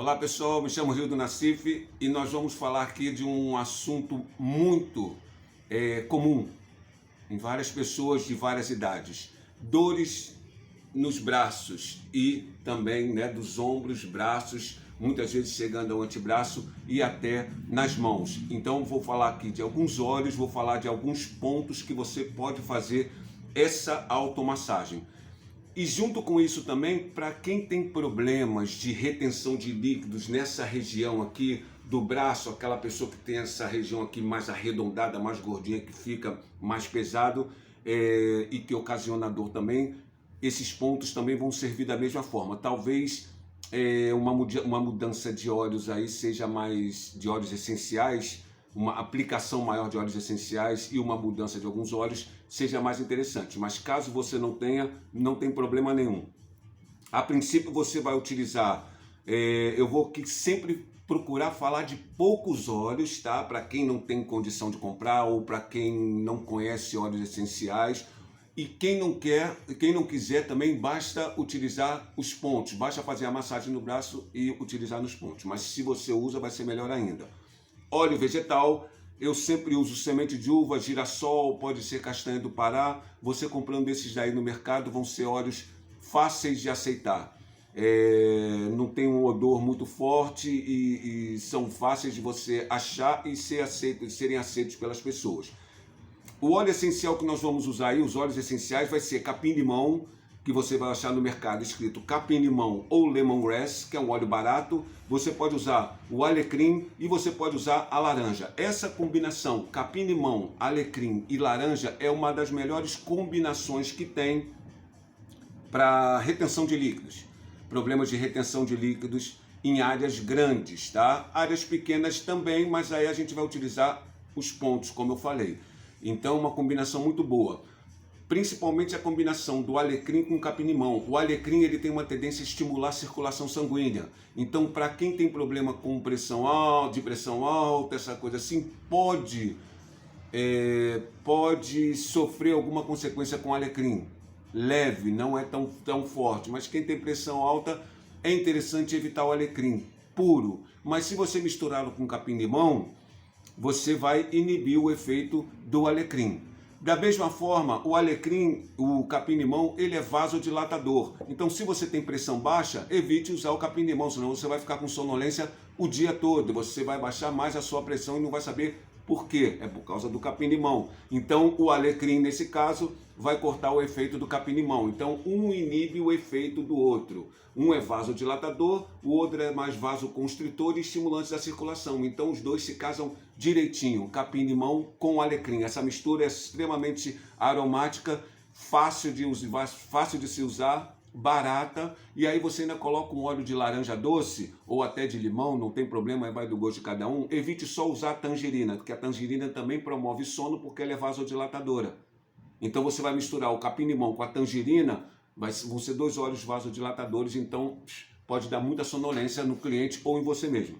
Olá pessoal, me chamo Rildo Nassif e nós vamos falar aqui de um assunto muito comum em várias pessoas de várias idades. Dores nos braços e também dos ombros, braços, muitas vezes chegando ao antebraço e até nas mãos. Então vou falar aqui de alguns óleos, vou falar de alguns pontos que você pode fazer essa automassagem. E junto com isso também, para quem tem problemas de retenção de líquidos nessa região aqui do braço, aquela pessoa que tem essa região aqui mais arredondada, mais gordinha, que fica mais pesado e que ocasiona dor também, esses pontos também vão servir da mesma forma. Talvez uma mudança de óleos aí seja mais de óleos essenciais, uma aplicação maior de óleos essenciais e uma mudança de alguns óleos seja mais interessante. Mas caso você não tenha, não tem problema nenhum. A princípio você vai utilizar, eu vou aqui sempre procurar falar de poucos óleos, tá? Para quem não tem condição de comprar ou para quem não conhece óleos essenciais. E quem não quiser também, basta utilizar os pontos, basta fazer a massagem no braço e utilizar nos pontos. Mas se você usa, vai ser melhor ainda. Óleo vegetal, eu sempre uso semente de uva, girassol, pode ser castanha do Pará. Você comprando esses daí no mercado, vão ser óleos fáceis de aceitar. Não tem um odor muito forte e são fáceis de você achar e serem aceitos pelas pessoas. O óleo essencial que nós vamos usar aí, os óleos essenciais, vai ser capim-limão, que você vai achar no mercado escrito capim-limão ou lemongrass, que é um óleo barato. Você pode usar o alecrim e você pode usar a laranja. Essa combinação capim-limão, alecrim e laranja é uma das melhores combinações que tem para retenção de líquidos. Problemas de retenção de líquidos em áreas grandes, tá? Áreas pequenas também, mas aí a gente vai utilizar os pontos, como eu falei. Então, uma combinação muito boa. Principalmente a combinação do alecrim com capim-limão. O alecrim ele tem uma tendência a estimular a circulação sanguínea. Então, para quem tem problema com pressão alta, essa coisa assim, pode sofrer alguma consequência com alecrim. Leve, não é tão forte. Mas quem tem pressão alta, é interessante evitar o alecrim puro. Mas se você misturá-lo com capim-limão, você vai inibir o efeito do alecrim. Da mesma forma, o alecrim, o capim-limão, ele é vasodilatador. Então, se você tem pressão baixa, evite usar o capim-limão, senão você vai ficar com sonolência o dia todo. Você vai baixar mais a sua pressão e não vai saber por quê. É por causa do capim-limão. Então, o alecrim, nesse caso, vai cortar o efeito do capim-limão. Então, um inibe o efeito do outro. Um é vasodilatador, o outro é mais vasoconstritor e estimulante da circulação. Então, os dois se casam direitinho, capim-limão com alecrim. Essa mistura é extremamente aromática, fácil de se usar, barata. E aí você ainda coloca um óleo de laranja doce ou até de limão, não tem problema, vai do gosto de cada um. Evite só usar a tangerina, porque a tangerina também promove sono porque ela é vasodilatadora. Então você vai misturar o capim-limão com a tangerina, vão ser dois óleos vasodilatadores, então pode dar muita sonolência no cliente ou em você mesmo.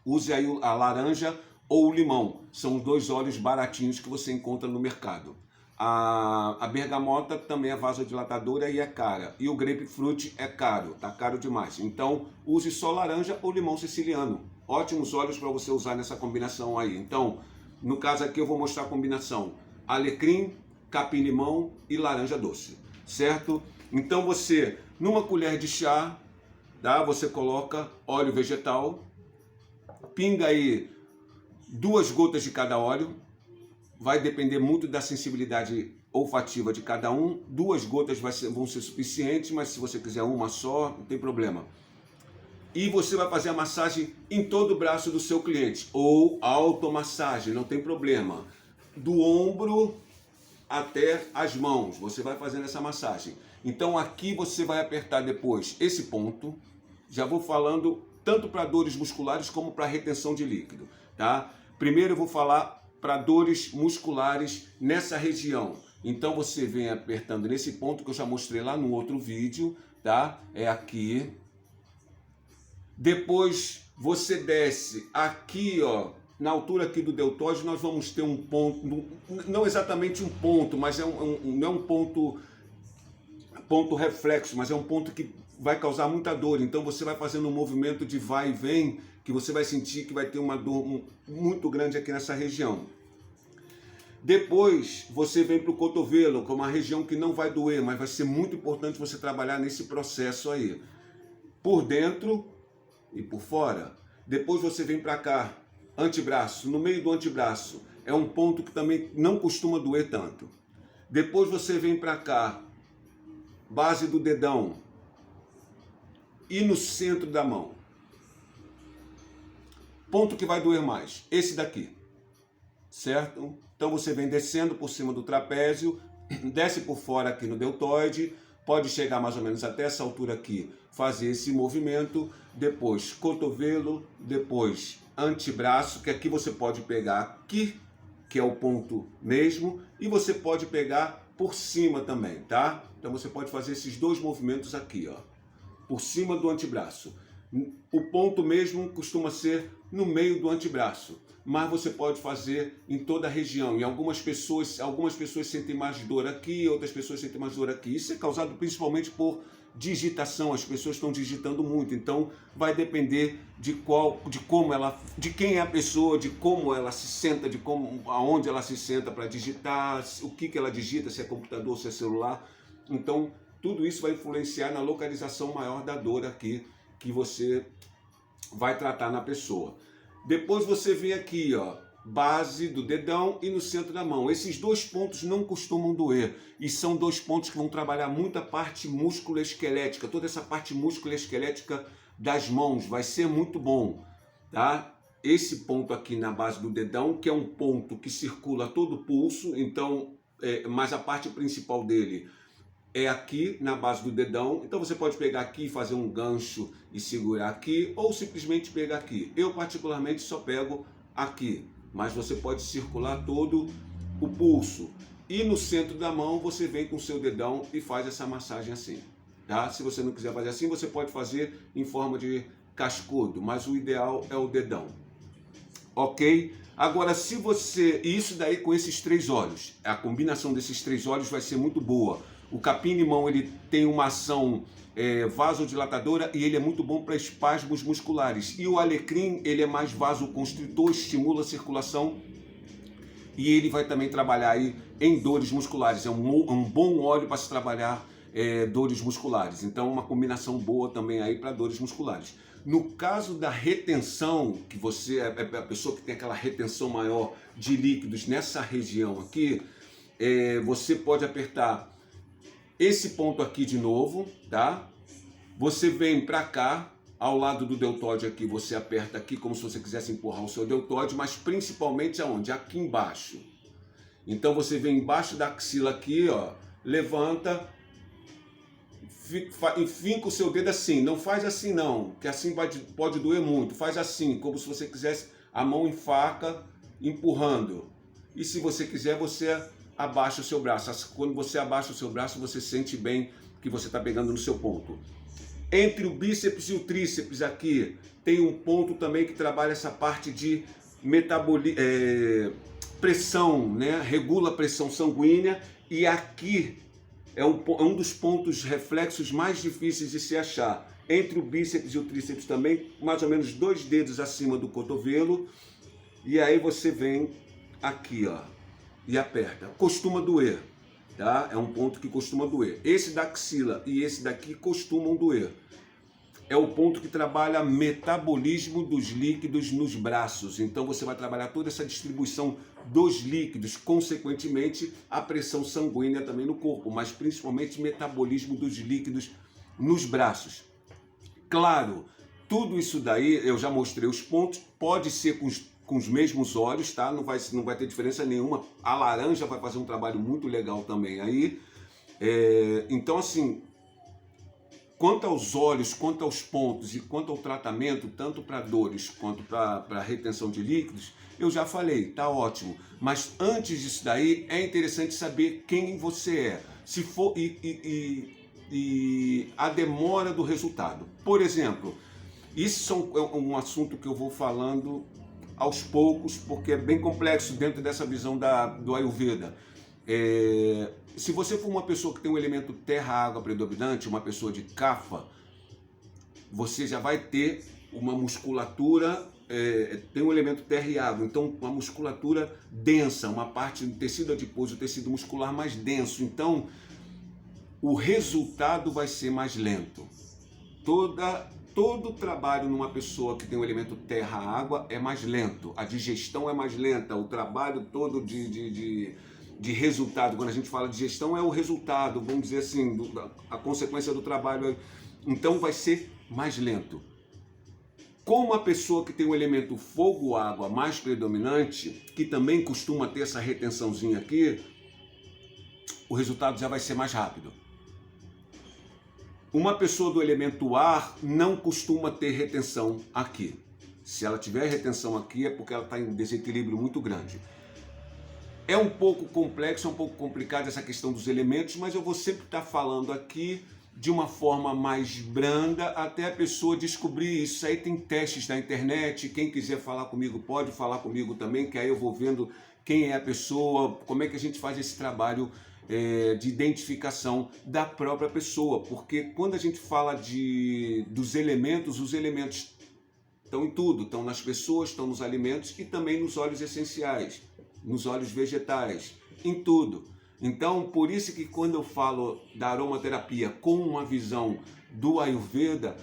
Use aí a laranja ou o limão, são os dois óleos baratinhos que você encontra no mercado. A bergamota também é vasodilatadora e é cara. E o grapefruit é caro, tá caro demais. Então use só laranja ou limão siciliano. Ótimos óleos para você usar nessa combinação aí. Então, no caso aqui eu vou mostrar a combinação alecrim, capim-limão e laranja doce, certo? Então você, numa colher de chá, tá? Você coloca óleo vegetal, pinga aí 2 gotas de cada óleo, vai depender muito da sensibilidade olfativa de cada um. 2 gotas vão ser suficientes, mas se você quiser uma só, não tem problema. E você vai fazer a massagem em todo o braço do seu cliente, ou automassagem, não tem problema. Do ombro até as mãos, você vai fazendo essa massagem. Então aqui você vai apertar depois esse ponto, já vou falando tanto para dores musculares como para retenção de líquido, tá? Primeiro eu vou falar para dores musculares nessa região. Então você vem apertando nesse ponto que eu já mostrei lá no outro vídeo, tá? É aqui. Depois você desce aqui, ó, na altura aqui do deltóide, nós vamos ter um ponto, não exatamente um ponto, mas não é um ponto reflexo, mas é um ponto que vai causar muita dor. Então você vai fazendo um movimento de vai e vem, que você vai sentir que vai ter uma dor muito grande aqui nessa região. Depois você vem para o cotovelo, que é uma região que não vai doer, mas vai ser muito importante você trabalhar nesse processo aí. Por dentro e por fora. Depois você vem para cá, antebraço, no meio do antebraço. É um ponto que também não costuma doer tanto. Depois você vem para cá, base do dedão e no centro da mão. Ponto que vai doer mais, esse daqui, certo? Então você vem descendo por cima do trapézio, desce por fora aqui no deltoide, pode chegar mais ou menos até essa altura aqui, fazer esse movimento, depois cotovelo, depois antebraço, que aqui você pode pegar aqui, que é o ponto mesmo, e você pode pegar por cima também, tá? Então você pode fazer esses dois movimentos aqui, ó, por cima do antebraço. O ponto mesmo costuma ser no meio do antebraço, mas você pode fazer em toda a região. E algumas pessoas sentem mais dor aqui, outras pessoas sentem mais dor aqui. Isso é causado principalmente por digitação. As pessoas estão digitando muito, então vai depender de quem é a pessoa, de como ela se senta, aonde ela se senta para digitar, o que ela digita, se é computador, se é celular. Então tudo isso vai influenciar na localização maior da dor aqui que você vai tratar na pessoa. Depois você vem aqui, ó, base do dedão e no centro da mão. Esses dois pontos não costumam doer e são dois pontos que vão trabalhar muito a parte músculo-esquelética, toda essa parte músculo-esquelética das mãos, vai ser muito bom, tá? Esse ponto aqui na base do dedão, que é um ponto que circula todo o pulso, então, mas a parte principal dele é aqui na base do dedão. Então você pode pegar aqui, fazer um gancho e segurar aqui, ou simplesmente pegar aqui. Eu particularmente só pego aqui, mas você pode circular todo o pulso. E no centro da mão você vem com o seu dedão e faz essa massagem assim, tá? Se você não quiser fazer assim, você pode fazer em forma de cascudo, mas o ideal é o dedão, ok? Agora, se você... Isso daí com esses três óleos, a combinação desses três óleos vai ser muito boa. O capim-limão, ele tem uma ação vasodilatadora e ele é muito bom para espasmos musculares. E o alecrim, ele é mais vasoconstritor, estimula a circulação e ele vai também trabalhar aí em dores musculares. É um bom óleo para se trabalhar dores musculares. Então, uma combinação boa também aí para dores musculares. No caso da retenção, que você é a pessoa que tem aquela retenção maior de líquidos nessa região aqui, você pode apertar esse ponto aqui de novo, tá? Você vem para cá, ao lado do deltóide aqui, você aperta aqui como se você quisesse empurrar o seu deltóide, mas principalmente aonde? Aqui embaixo. Então você vem embaixo da axila aqui, ó, levanta, finca o seu dedo assim, não faz assim não, que assim pode doer muito, faz assim, como se você quisesse a mão em faca, empurrando. E se você quiser, você abaixa o seu braço. Quando você abaixa o seu braço, você sente bem que você está pegando no seu ponto. Entre o bíceps e o tríceps aqui, tem um ponto também que trabalha essa parte de pressão, né? Regula a pressão sanguínea, e aqui é um dos pontos reflexos mais difíceis de se achar. Entre o bíceps e o tríceps também, mais ou menos 2 dedos acima do cotovelo, e aí você vem aqui, ó, e aperta. Costuma doer, tá? É um ponto que costuma doer. Esse da axila e esse daqui costumam doer. É o ponto que trabalha metabolismo dos líquidos nos braços. Então você vai trabalhar toda essa distribuição dos líquidos, consequentemente a pressão sanguínea também no corpo, mas principalmente metabolismo dos líquidos nos braços. Claro, tudo isso daí eu já mostrei os pontos, pode ser com os mesmos óleos, tá? Não vai ter diferença nenhuma. A laranja vai fazer um trabalho muito legal também aí. Então, assim, quanto aos óleos, quanto aos pontos e quanto ao tratamento, tanto para dores quanto para retenção de líquidos, eu já falei, tá ótimo. Mas antes disso daí, é interessante saber quem você é. Se for e a demora do resultado. Por exemplo, isso é um assunto que eu vou falando aos poucos, porque é bem complexo dentro dessa visão do Ayurveda. Se você for uma pessoa que tem um elemento terra-água predominante, uma pessoa de Kapha, você já vai ter uma musculatura, tem um elemento terra e água, então uma musculatura densa, uma parte do tecido adiposo, o tecido muscular mais denso, então o resultado vai ser mais lento. Todo trabalho numa pessoa que tem o elemento terra-água é mais lento, a digestão é mais lenta, o trabalho todo de resultado, quando a gente fala de gestão é o resultado, vamos dizer assim, a consequência do trabalho, então vai ser mais lento. Como a pessoa que tem o elemento fogo-água mais predominante, que também costuma ter essa retençãozinha aqui, o resultado já vai ser mais rápido. Uma pessoa do elemento ar não costuma ter retenção aqui. Se ela tiver retenção aqui é porque ela está em desequilíbrio muito grande. É um pouco complexo, é um pouco complicado essa questão dos elementos, mas eu vou sempre estar falando aqui de uma forma mais branda até a pessoa descobrir isso. Aí tem testes na internet, quem quiser falar comigo pode falar comigo também, que aí eu vou vendo quem é a pessoa, como é que a gente faz esse trabalho de identificação da própria pessoa, porque quando a gente fala dos elementos, os elementos estão em tudo, estão nas pessoas, estão nos alimentos e também nos óleos essenciais, nos óleos vegetais, em tudo. Então, por isso que quando eu falo da aromaterapia com uma visão do Ayurveda,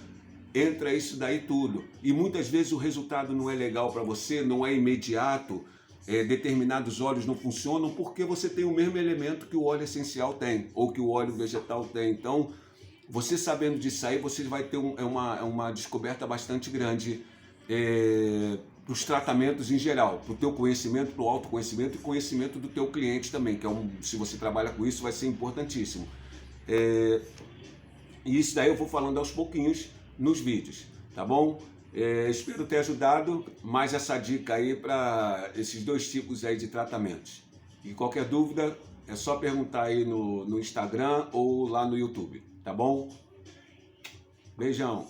entra isso daí tudo. E muitas vezes o resultado não é legal para você, não é imediato, determinados óleos não funcionam porque você tem o mesmo elemento que o óleo essencial tem, ou que o óleo vegetal tem. Então, você sabendo disso aí, você vai ter uma descoberta bastante grande para os tratamentos em geral, para o teu conhecimento, para o autoconhecimento e conhecimento do teu cliente também, que se você trabalha com isso, vai ser importantíssimo. E isso daí eu vou falando aos pouquinhos nos vídeos, tá bom? Espero ter ajudado mais essa dica aí para esses dois tipos aí de tratamentos. E qualquer dúvida é só perguntar aí no Instagram ou lá no YouTube, tá bom? Beijão!